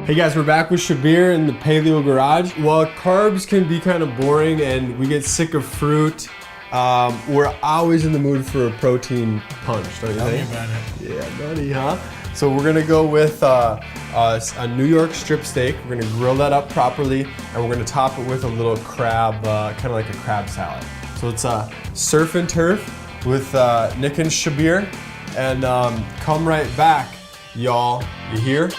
Hey guys, we're back with Shabir in the Paleo Garage. While carbs can be kind of boring and we get sick of fruit, we're always in the mood for a protein punch, don't you think? Tell me about it. Yeah, buddy, huh? So we're gonna go with a New York strip steak. We're gonna grill that up properly, and we're gonna top it with a little crab, kind of like a crab salad. So it's surf and turf with Nick and Shabir, and come right back, y'all. You hear?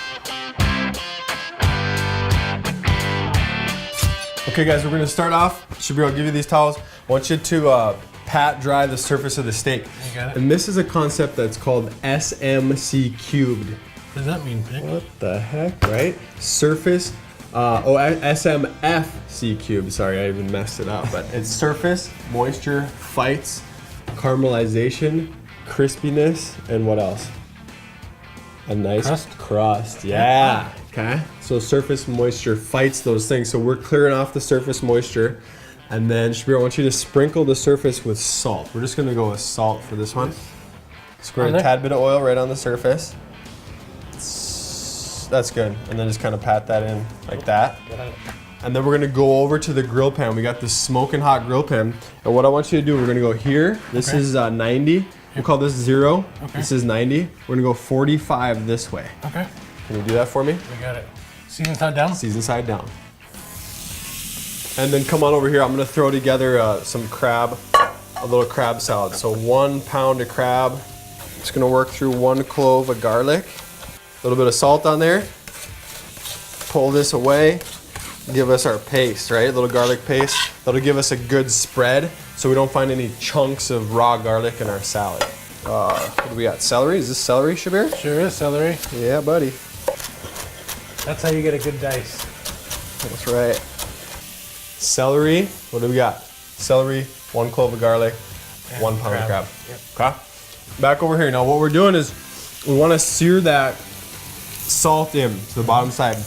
Okay guys, we're gonna start off. Shabir, I'll give you these towels. I want you to pat dry the surface of the steak. You got it. And this is a concept that's called SMC cubed. What does that mean, Nick? What the heck, right? Surface, SMFC cubed. Sorry, I even messed it up, but it's surface, moisture, fights, caramelization, crispiness, and what else? A nice crust. Yeah. Okay. So surface moisture fights those things. So we're clearing off the surface moisture. And then Shabir, I want you to sprinkle the surface with salt. We're just gonna go with salt for this one. Squirt a tad bit of oil right on the surface. That's good. And then just kind of pat that in like that. And then we're gonna go over to the grill pan. We got this smoking hot grill pan. And what I want you to do, we're gonna go here. This is 90. We'll call this 0. Okay. This is 90. We're gonna go 45 this way. Okay. Can you do that for me? We got it. Season side down? Season side down. And then come on over here. I'm gonna throw together some crab, a little crab salad. So 1 pound of crab. It's gonna work through 1 clove of garlic. A little bit of salt on there. Pull this away. Give us our paste, right? A little garlic paste. That'll give us a good spread so we don't find any chunks of raw garlic in our salad. What do we got? Celery? Is this celery, Shabir? Sure is celery. Yeah, buddy. That's how you get a good dice. That's right. Celery. What do we got? Celery, 1 clove of garlic, and 1 pound of crab. Yep. Okay. Back over here. Now what we're doing is we want to sear that salt in to the bottom side.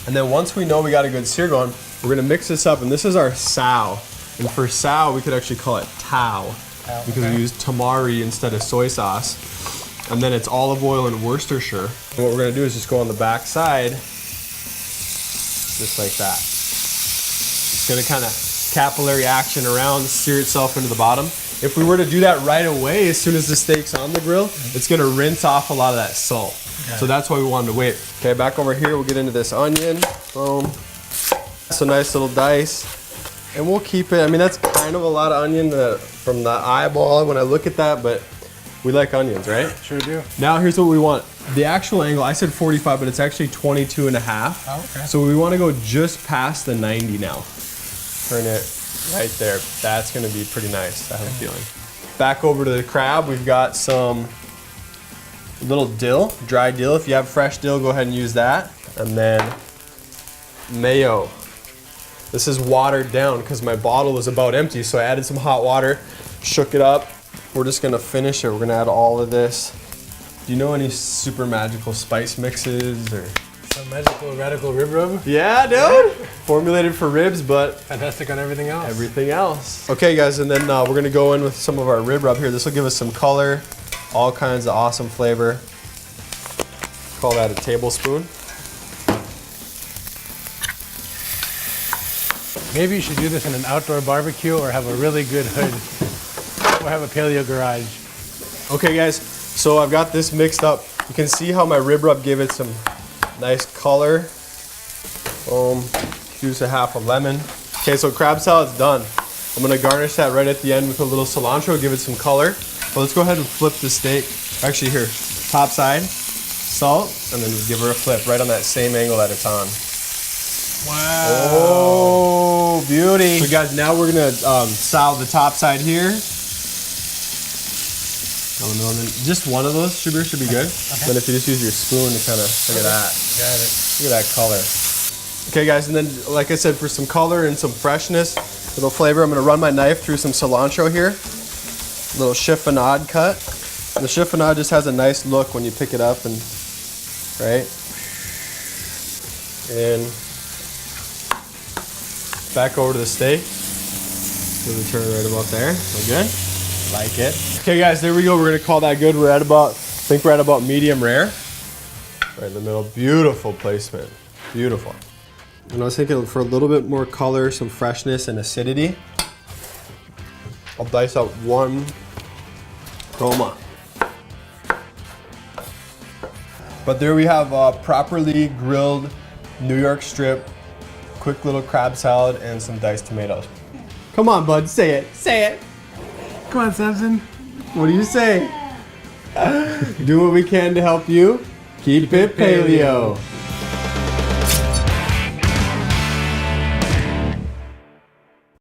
And then once we know we got a good sear going, we're gonna mix this up, and this is our sow. And for sow, we could actually call it tau, because we use tamari instead of soy sauce. And then it's olive oil and Worcestershire. And what we're gonna do is just go on the back side, just like that. It's gonna kind of capillary action around, sear itself into the bottom. If we were to do that right away, as soon as the steak's on the grill, it's gonna rinse off a lot of that salt. So that's why we wanted to wait. Okay, back over here, we'll get into this onion. Boom. It's a nice little dice. And we'll keep it, I mean, that's kind of a lot of onion from the eyeball when I look at that, but we like onions, right? Sure do. Now here's what we want. The actual angle, I said 45, but it's actually 22 and a half. Oh, okay. So we want to go just past the 90 now. Turn it right there. That's gonna be pretty nice, I have a feeling. Back over to the crab, we've got some little dill, dry dill. If you have fresh dill, go ahead and use that. And then mayo. This is watered down because my bottle was about empty, so I added some hot water, shook it up. We're just gonna finish it. We're gonna add all of this. Do you know any super magical spice mixes or? Some magical radical rib rub. Yeah, dude. Formulated for ribs, but fantastic on everything else. Everything else. Okay, guys, and then we're gonna go in with some of our rib rub here. This will give us some color, all kinds of awesome flavor. Call that a tablespoon. Maybe you should do this in an outdoor barbecue or have a really good hood. Or have a Paleo Garage. Okay, guys, so I've got this mixed up. You can see how my rib rub gave it some nice color. Boom. Juice a half a lemon. Okay, so crab salad's done. I'm gonna garnish that right at the end with a little cilantro, give it some color. But let's go ahead and flip the steak. Actually, here, top side, salt, and then just give her a flip right on that same angle that it's on. Wow. Oh, beauty. So guys, now we're gonna salad the top side here. Oh, no, and then just one of those, Shabir, should be good. Okay. Then if you just use your spoon to kind of, look at that. Got it. Look at that color. Okay guys, and then like I said, for some color and some freshness, little flavor, I'm gonna run my knife through some cilantro here. Little chiffonade cut. And the chiffonade just has a nice look when you pick it up, and right? And back over to the steak. We'll turn it right about there. We're good? Like it. Okay guys, there we go. We're gonna call that good. I think we're at about medium rare. Right in the middle. Beautiful placement. Beautiful. And I was thinking for a little bit more color, some freshness and acidity, I'll dice out one Roma. But there we have properly grilled New York strip, quick little crab salad, and some diced tomatoes. Come on, bud, say it. Say it. Come on, Samson. What do you say? Do what we can to help you. Keep it paleo.